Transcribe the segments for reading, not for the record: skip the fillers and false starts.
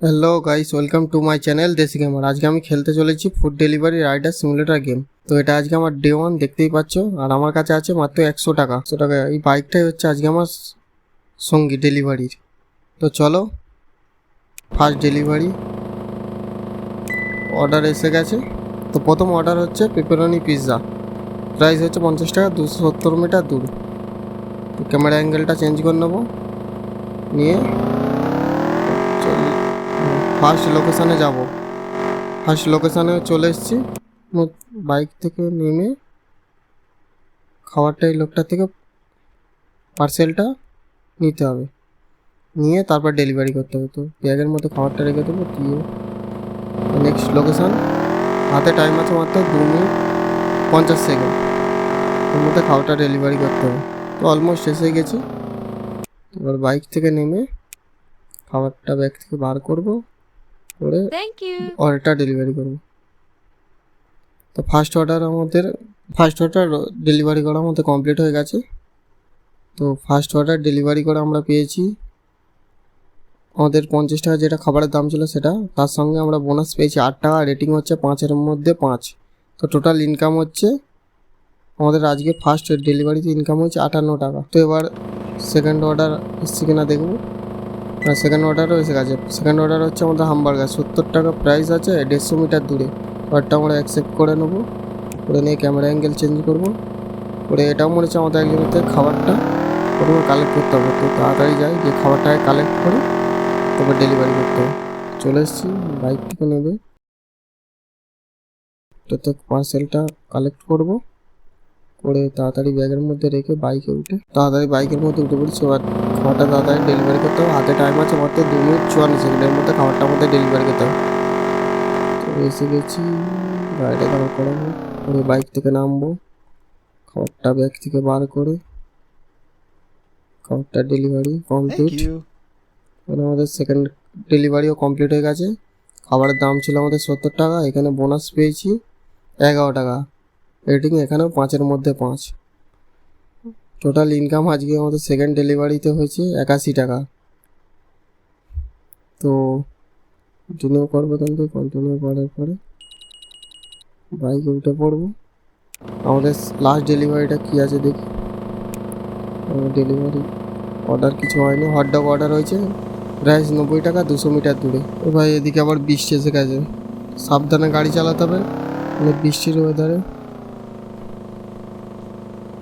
Hello guys, welcome to my channel Desi gamer. আজকে আমি খেলতে চলেছি food delivery rider simulator game. তো এটা আজকে আমার ডে 1 দেখতেই পাচ্ছ। আর আমার কাছে আছে মাত্র 100 টাকা। এই বাইকটাই হচ্ছে আজকে আমার সঙ্গী ডেলিভারির। তো চলো, ফার্স্ট ডেলিভারি অর্ডার এসে গেছে। তো প্রথম অর্ডার হচ্ছে পেপারনি পিৎজা, প্রাইস হচ্ছে 50 টাকা, 270 মিটার দূর। তো ক্যামেরা অ্যাঙ্গেলটা চেঞ্জ করে নেবো, নিয়ে ফার্স্ট লোকেশানে যাব। ফার্স্ট লোকেশানে চলে এসেছি। বাইক থেকে নেমে খাবারটা এই লোকটার থেকে পার্সেলটা নিতে হবে, নিয়ে তারপর ডেলিভারি করতে হবে। তো ব্যাগের মধ্যে খাবারটা রেখে দেবো, দিয়ে নেক্সট লোকেশান। হাতে টাইম আছে মাত্র 2 মিনিট 50 সেকেন্ড, এর মধ্যে খাবারটা ডেলিভারি করতে হবে। তো অলমোস্ট এসে গেছি। এবার বাইক থেকে নেমে খাবারটা ব্যাগ থেকে বার করবো, করে অর্ডারটা ডেলিভারি করবো। তো ফার্স্ট অর্ডার ডেলিভারি করা আমাদের কমপ্লিট হয়ে গেছে। তো ফার্স্ট অর্ডার ডেলিভারি করে আমরা পেয়েছি আমাদের 50 টাকা, যেটা খাবারের দাম ছিল সেটা, তার সঙ্গে আমরা বোনাস পেয়েছি 8 টাকা। রেটিং হচ্ছে 5-এর মধ্যে 5। তো টোটাল ইনকাম হচ্ছে আমাদের আজকে ফার্স্ট ডেলিভারিতে ইনকাম হচ্ছে 58 টাকা। তো এবার সেকেন্ড অর্ডার এসছে কিনা দেখবো। সেকেন্ড অর্ডারও এসে গেছে। সেকেন্ড অর্ডার হচ্ছে আমাদের হামবার্গার, 70 টাকা প্রাইস আছে, 150 মিটার দূরে। অর্ডারটা আমরা অ্যাকসেপ্ট করে নেবো, করে নিয়ে ক্যামেরা অ্যাঙ্গেল চেঞ্জ করবো, করে এটাও মনে হচ্ছে আমাদের একজনের খাবারটা প্রথমে কালেক্ট করতে হবে। তো তাড়াতাড়ি যাই, যে খাবারটাকে কালেক্ট করে তারপর ডেলিভারি করতে হবে। চলে এসেছি, বাইক থেকে নেবে তো পার্সেলটা কালেক্ট করব, করে তাড়াতাড়ি ব্যাগের মধ্যে রেখে বাইকে উঠে তাড়াতাড়ি বাইকের মধ্যে উঠে পড়েছি। এবার খাবারটা তাড়াতাড়ি ডেলিভারি করতে হবে। হাতে টাইম আছে মাত্র 2 মিনিট 54 সেকেন্ডের মধ্যে খাবারটা আমাদের ডেলিভারি করতে হবে। তো এসে গেছি, গাড়িটা দাঁড় করাবো, করে বাইক থেকে নামবো, খাবারটা ব্যাগ থেকে বার করে খাবারটা ডেলিভারি কমপ্লিট। মানে আমাদের সেকেন্ড ডেলিভারিও কমপ্লিট হয়ে গেছে। খাবারের দাম ছিল আমাদের 70 টাকা, এখানে বোনাস পেয়েছি 11 টাকা। রেটিং এখানেও 5-এর মধ্যে 5। টোটাল ইনকাম আজকে আমাদের সেকেন্ড ডেলিভারিতে হয়েছে 81 টাকা। তো কন্টিনিউ করবো, কিন্তু কন্টিনিউ করার পরে বাইকে উঠে পড়বো। আমাদের লাস্ট ডেলিভারিটা কী আছে দেখি। ডেলিভারি অর্ডার কিছু হয়নি, হটডগ অর্ডার হয়েছে, প্রাইস 90 টাকা, 200 মিটার দূরে। ও ভাই, এদিকে আবার বৃষ্টি এসে গেছে, সাবধানে গাড়ি চালাতে হবে। মানে বৃষ্টির ওয়েদারে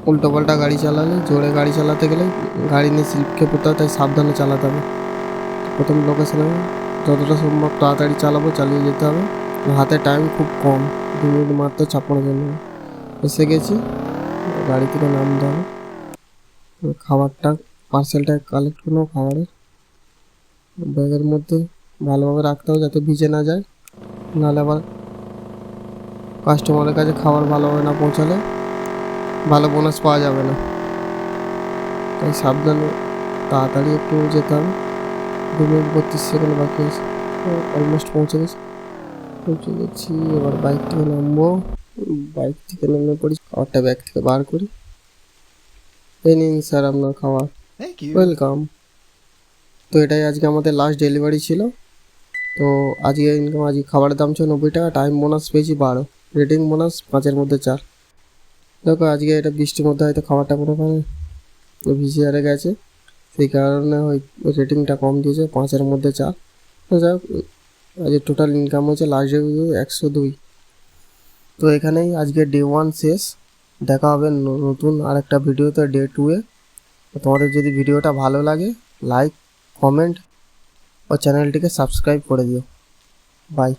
উল্টো পাল্টা গাড়ি চালালে, জোরে গাড়ি চালাতে গেলে গাড়ি নিয়ে স্লিপ খেয়ে পড়তে হয়, তাই সাবধানে চালাতে হবে। প্রথম লোকেশনে যতটা সম্ভব তাড়াতাড়ি চালাবো, চালিয়ে যেতে হবে। হাতে টাইম খুব কম, 2 মিনিট মাত্র 56 সেকেন্ড। এসে গেছি, গাড়ি থেকে নামতে হবে। খাবারটা পার্সেলটা কালেক্ট করবো, খাবারের ব্যাগের মধ্যে ভালোভাবে রাখতে হবে যাতে ভিজে না যায়, নাহলে আবার কাস্টমারের কাছে খাবার ভালোভাবে না পৌঁছালে ভালো বোনাস পাওয়া যাবে না। তাই সাবধানে তাড়াতাড়ি একটু যেতে হবে। 2 মিনিট 32 সেকেন্ড বাকি আছে, অলমোস্ট পৌঁছে গেছি। এবার বাইক থেকে নামবো, বাইক থেকে নেমে পড়ি, খাবারটা ব্যাগ থেকে বার করি। এই নিন স্যার আপনার খাবার, ওয়েলকাম। তো এটাই আজকে আমাদের লাস্ট ডেলিভারি ছিল। তো আজকে ইনকাম, আজকে খাবারের দাম ছিল 90 টাকা, টাইম বোনাস পেয়েছি 12, রেটিং বোনাস 5-এর মধ্যে 4। দেখো আজকে এটা বৃষ্টির মধ্যে হয়তো খাবারটা কোনোখানে ভিজে হারে গেছে, সেই কারণে ওই রেটিংটা কম দিয়েছে, 5-এর মধ্যে 4। তো যাই হোক, আজকে টোটাল ইনকাম হয়েছে লাস্ট ডে 102। তো এখানেই আজকে ডে 1 শেষ। দেখা হবে নতুন আরেকটা ভিডিওতে ডে 2-এ। তোমাদের যদি ভিডিওটা ভালো লাগে, লাইক, কমেন্ট ও চ্যানেলটিকে সাবস্ক্রাইব করে দিও। বাই।